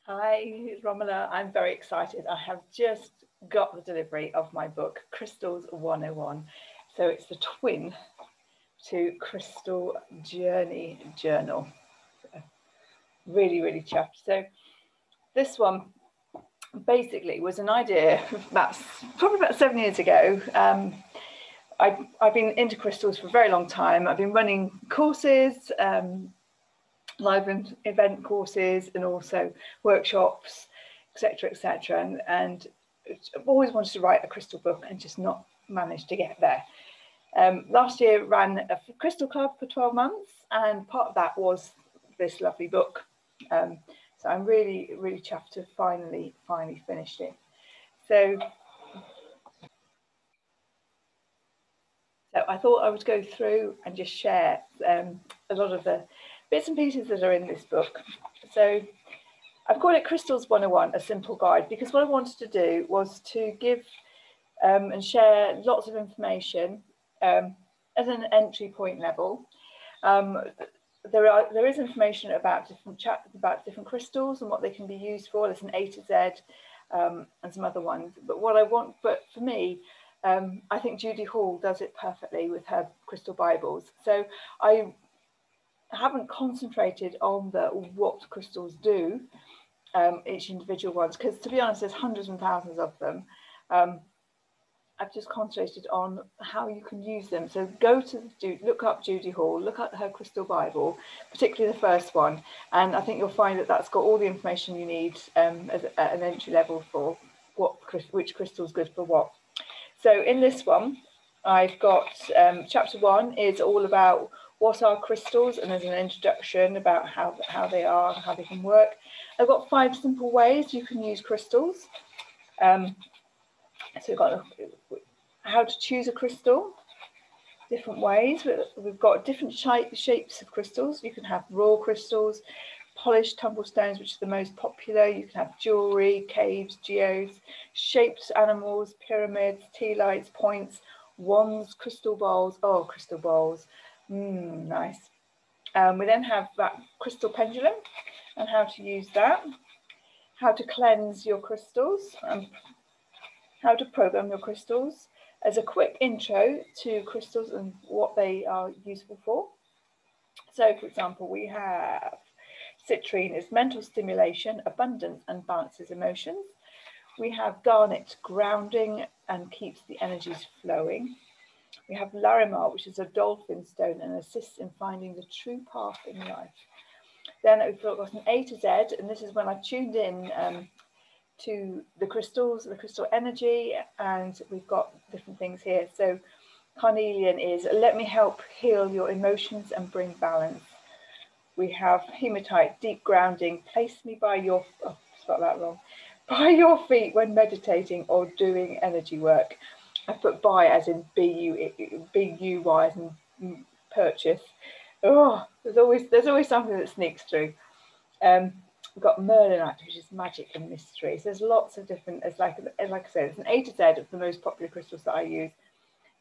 Hi, Romola. I'm very excited. I have just got the delivery of my book, Crystals 101. So it's the twin to Crystal Journey Journal. So really, really chuffed. So this one basically was an idea probably about 7 years ago. I've been into crystals for a very long time. I've been running courses, live event courses, and also workshops, etc., etc. And I've always wanted to write a crystal book and just not managed to get there. Last year ran a crystal club for 12 months, and part of that was this lovely book. So I'm really, really chuffed to finally finished it. So I thought I would go through and just share a lot of the bits and pieces that are in this book. So I've called it Crystals 101, a simple guide, because what I wanted to do was to give and share lots of information at an entry point level. There is information about different crystals and what they can be used for. There's an A to Z and some other ones. But for me, I think Judy Hall does it perfectly with her crystal Bibles. So I haven't concentrated on what crystals do, each individual ones, because to be honest, there's hundreds and thousands of them. I've just concentrated on how you can use them. So look up Judy Hall, look at her crystal Bible, particularly the first one, and I think you'll find that that's got all the information you need at an entry level for which crystal is good for what. So in this one, I've got chapter 1 is all about what are crystals, and there's an introduction about how they are, how they can work. I've got 5 simple ways you can use crystals. So we've got how to choose a crystal, different ways. We've got different shapes of crystals. You can have raw crystals, polished tumblestones, which are the most popular. You can have jewellery, caves, geodes, shaped animals, pyramids, tea lights, points, wands, crystal bowls. Oh, crystal bowls. Nice. We then have that crystal pendulum and how to use that, how to cleanse your crystals, how to program your crystals, as a quick intro to crystals and what they are useful for. So, for example, we have citrine is mental stimulation, abundance, and balances emotions. We have garnet, grounding and keeps the energies flowing. We have larimar, which is a dolphin stone and assists in finding the true path in life. Then we've got an A to Z, and this is when I've tuned in to the crystals, the crystal energy, and we've got different things here. So carnelian is let me help heal your emotions and bring balance. We have hematite, deep grounding, place me by your spelled that wrong, by your feet when meditating or doing energy work. I put by as in B-U-Y as in purchase. Oh, there's always something that sneaks through. We've got Merlinite, which is magic and mystery. So there's lots of different, like I said, it's an A to Z of the most popular crystals that I use.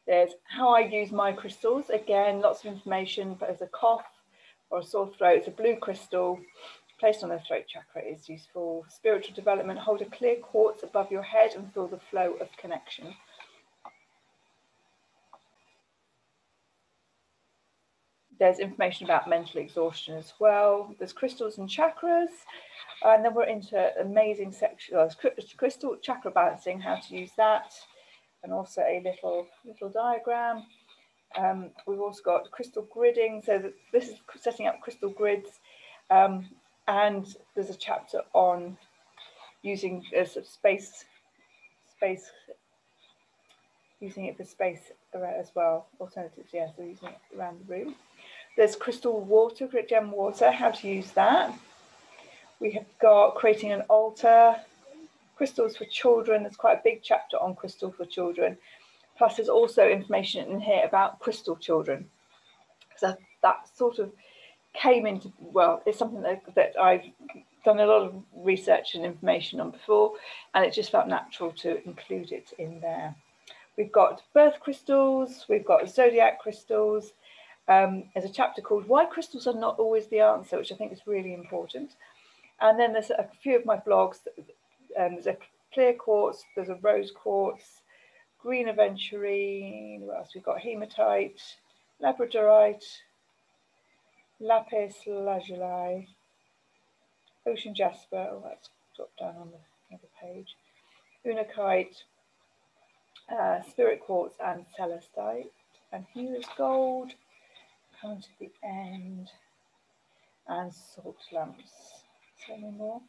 There's how I use my crystals. Again, lots of information, but as a cough or a sore throat, it's a blue crystal placed on the throat chakra is useful. Spiritual development, hold a clear quartz above your head and feel the flow of connection. There's information about mental exhaustion as well. There's crystals and chakras. And then we're into amazing section, crystal chakra balancing, how to use that. And also a little diagram. We've also got crystal gridding. So this is setting up crystal grids. And there's a chapter on using space, using it for space as well. Alternatives, yeah, so using it around the room. There's crystal water, gem water, how to use that. We have got creating an altar, crystals for children. There's quite a big chapter on crystal for children. Plus there's also information in here about crystal children. So that sort of came into, well, it's something that I've done a lot of research and information on before, and it just felt natural to include it in there. We've got birth crystals, we've got zodiac crystals. There's a chapter called Why Crystals Are Not Always the Answer, which I think is really important. And then there's a few of my blogs. There's a clear quartz, there's a rose quartz, green aventurine, what else we've got? Hematite, labradorite, lapis lazuli, ocean jasper, oh that's dropped down on the other page, unakite, spirit quartz and celestite, and healer's gold, come to the end, and salt lamps. Is there any more?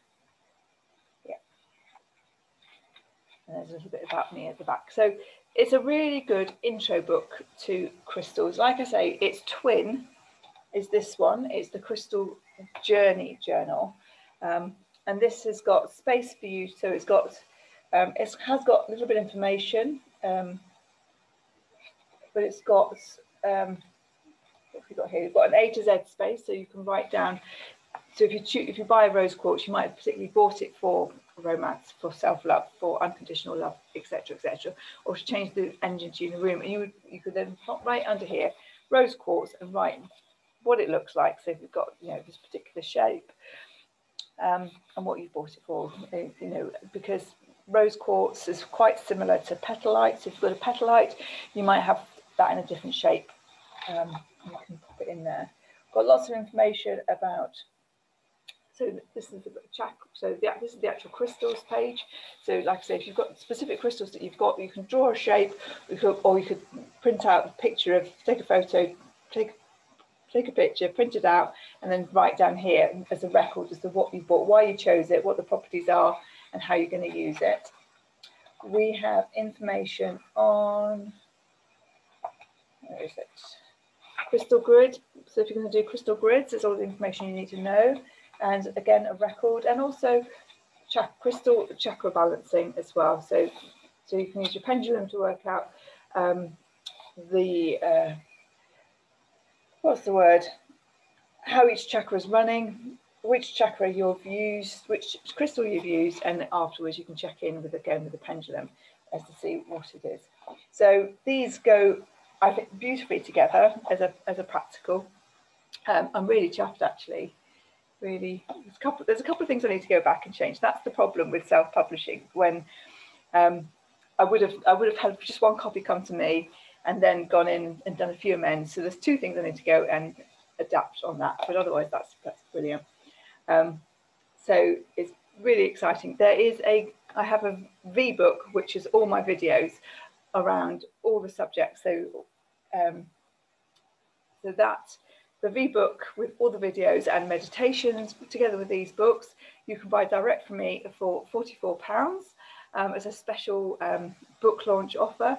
Yeah. And there's a little bit about me at the back. So it's a really good intro book to crystals. Like I say, its twin is this one. It's the Crystal Journey Journal. And this has got space for you. So it's got, it has got a little bit of information, but it's got, what have we got here? You've got an A to Z space, so you can write down. So if you buy a rose quartz, you might have particularly bought it for romance, for self-love, for unconditional love, etc., etc., or to change the energy in the room. And you could then pop right under here, rose quartz, and write what it looks like. So if you've got, you know, this particular shape, and what you bought it for, you know, because rose quartz is quite similar to petalite. So if you've got a petalite, you might have that in a different shape. You can pop it in there. Got lots of information about. So this is the this is the actual crystals page. So like I say, if you've got specific crystals that you've got, you can draw a shape, or you could print out a picture of, take a photo, take a picture, print it out, and then write down here as a record as to what you bought, why you chose it, what the properties are, and how you're going to use it. We have information on, where is it? Crystal grid. So if you're going to do crystal grids, there's all the information you need to know. And again, a record, and also crystal chakra balancing as well. So you can use your pendulum to work out how each chakra is running, which chakra you've used, which crystal you've used, and afterwards you can check in with the pendulum as to see what it is. So these go, I think, beautifully together as a practical. I'm really chuffed, actually. Really, there's a couple of things I need to go back and change. That's the problem with self-publishing. When I would have had just one copy come to me and then gone in and done a few amends. So there's two things I need to go and adapt on that. But otherwise, that's brilliant. So it's really exciting. I have a V-book, which is all my videos around all the subjects. So that's the V-book with all the videos and meditations together with these books. You can buy direct from me for £44 as a special book launch offer.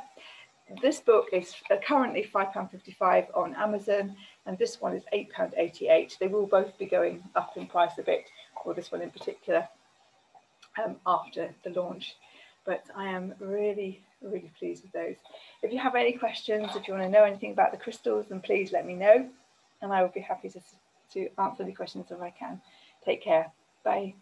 This book is currently £5.55 on Amazon, and this one is £8.88. They will both be going up in price a bit, or this one in particular, after the launch. But I am really, really pleased with those. If you have any questions, if you want to know anything about the crystals, then please let me know, and I will be happy to answer any questions if I can. Take care. Bye.